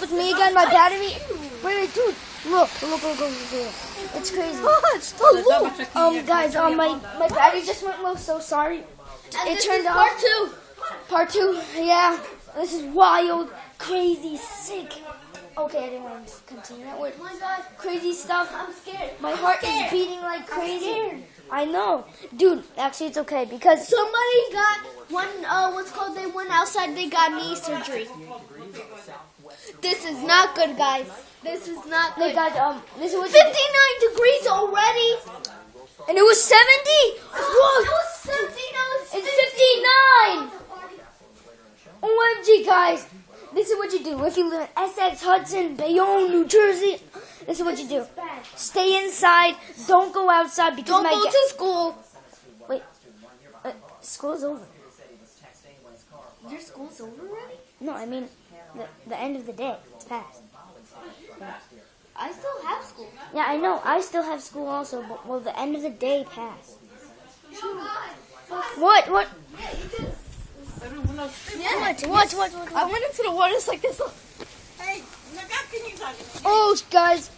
With me again, my battery. Wait, dude, look. It's crazy. Guys, my battery just went low. So sorry. It turned off. Part two. Yeah, this is wild, crazy, sick. Okay, I didn't want to continue that word. Oh my God, crazy stuff. I'm scared. My heart is beating like crazy. I know, dude. Actually, it's okay because somebody got they went outside. They got knee surgery. This is not good, guys. This is not good. They got this was 59 degrees already, and it was 70. Whoa, it was 70. Now it's 59. OMG, guys. This is what you do. If you live in Essex, Hudson, Bayonne, New Jersey, this is what you do. Stay inside. Don't go outside because don't go to school. Wait, school's over. Your school's over already? No, I mean the end of the day. It's past. I still have school. Yeah, I know. I still have school also, but well, the end of the day passed. What? What? I went into the water just like this. Hey, oh, guys.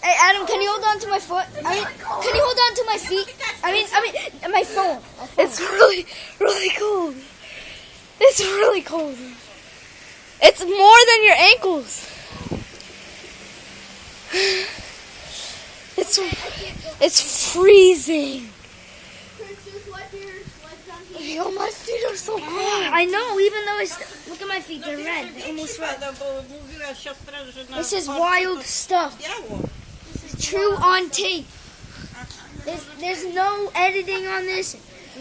Hey, Adam, can you hold on to my foot? I mean, can you hold on to my feet? I mean, my phone. It's really, really cold. It's really cold. It's more than your ankles. It's freezing. Oh, my feet are so cold. I know, even though look at my feet, they're red. They're almost red. This is wild stuff. This is true on tape. There's no editing on this.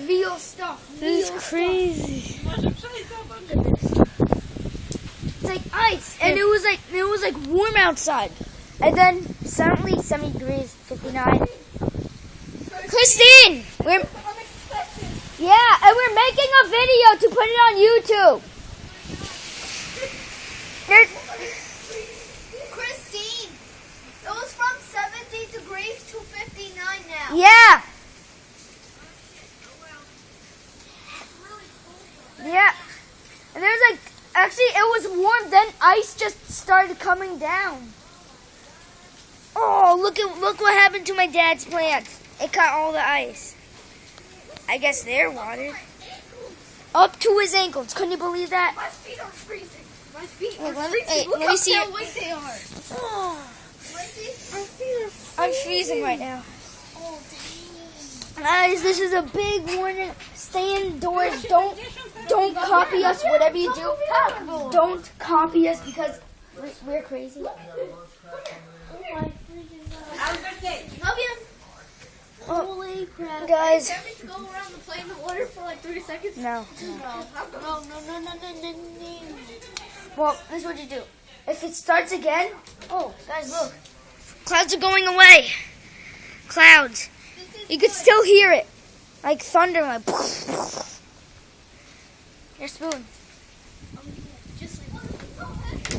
Real stuff. This is crazy. It's like ice, and it was like warm outside, and then suddenly 70 degrees, 59. Christine, and we're making a video to put it on YouTube. Christine, it was from 70 degrees to 59 now. Yeah. Yeah. And there's actually it was warm, then ice just started coming down. Oh, look what happened to my dad's plants. It caught all the ice. I guess they're watered. Up to his ankles. Can you believe that? My feet are freezing. My feet are freezing. Hey, Look let how me see pale white they are. Oh, My feet are freezing. I'm freezing right now. Oh, dang. Guys, this is a big warning. Stay indoors. Don't copy us. Whatever you do, don't copy us because we're crazy. Love you. Holy crap. Guys. Can we go around the plane in the water for like 30 seconds? No. No. Well, this is what you do. If it starts again, oh, guys, look. Clouds are going away. Clouds. You could still hear it. Like thunder, like. Your spoon. Just like the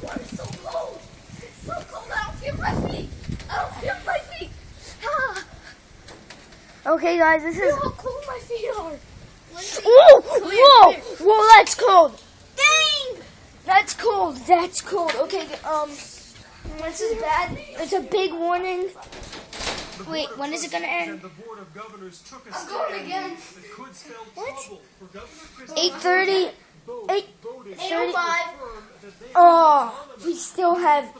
water's so cold. It's so cold. I don't feel my feet. Okay, guys, this is. Look how cold my feet are. Whoa, that's cold. Dang! That's cold. Okay, this is bad. It's a big warning. Wait, when is it gonna end? I'm going again. What? 8:30. 8:05. Oh, we still have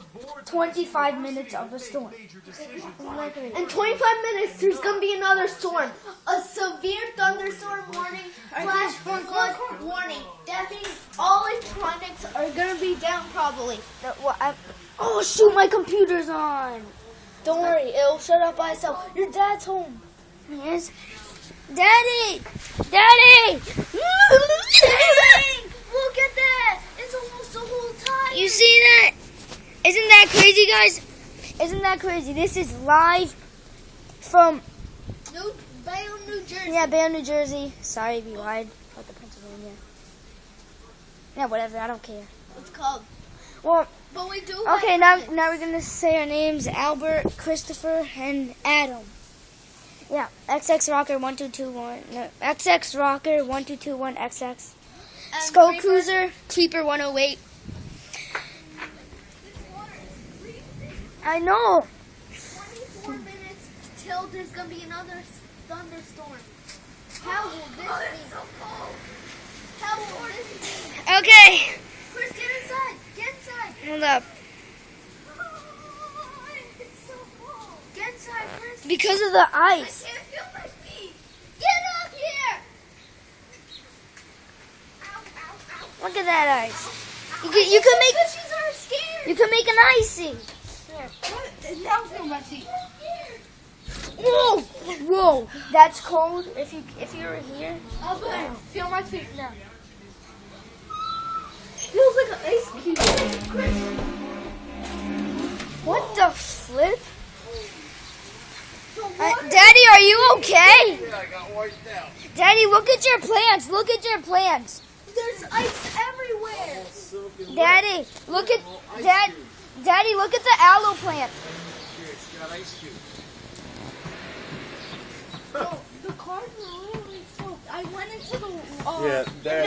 25 minutes of a storm. In 25 minutes, there's going to be another storm. A severe thunderstorm warning, flash flood warning. That means all electronics are going to be down probably. Oh, shoot, my computer's on. Don't worry, it'll shut up by itself. Your dad's home. Yes. Daddy! Daddy! Dang! Look at that! It's almost the whole time. You see that? Isn't that crazy, guys? Isn't that crazy? This is live from Bayonne, New Jersey. Yeah, Bayonne, New Jersey. Sorry if you lied about the Pennsylvania. Yeah, whatever. I don't care. It's called. Well, but we do. Okay, now we're gonna say our names: Albert, Christopher, and Adam. Yeah, XX Rocker 1221. No, XX Rocker 1221 XX. Skull Creeper. Cruiser Creeper 108. I know. 24 minutes till there's gonna be another thunderstorm. How will this be? How will this be? Okay. Chris, get inside. Get inside. Hold up. It's so cold. Get inside, Chris. Because of the I ice. can't feel my feet. Get up here. Ow, ow, ow. Look at that ice. You can Fishies are scared. make an icing. Now feel my feet. Whoa, whoa, that's cold. If you were here, Oh, good. Feel my feet now. Feels like an ice cube. Chris. what the flip? Daddy, are you okay? Yeah, I got wiped out. Daddy, look at your plants. Look at your plants. There's ice everywhere. Daddy, look at Daddy, look at the aloe plant. Here, it's got ice cubes. The cars were literally soaked. I went into the Yeah, Dad.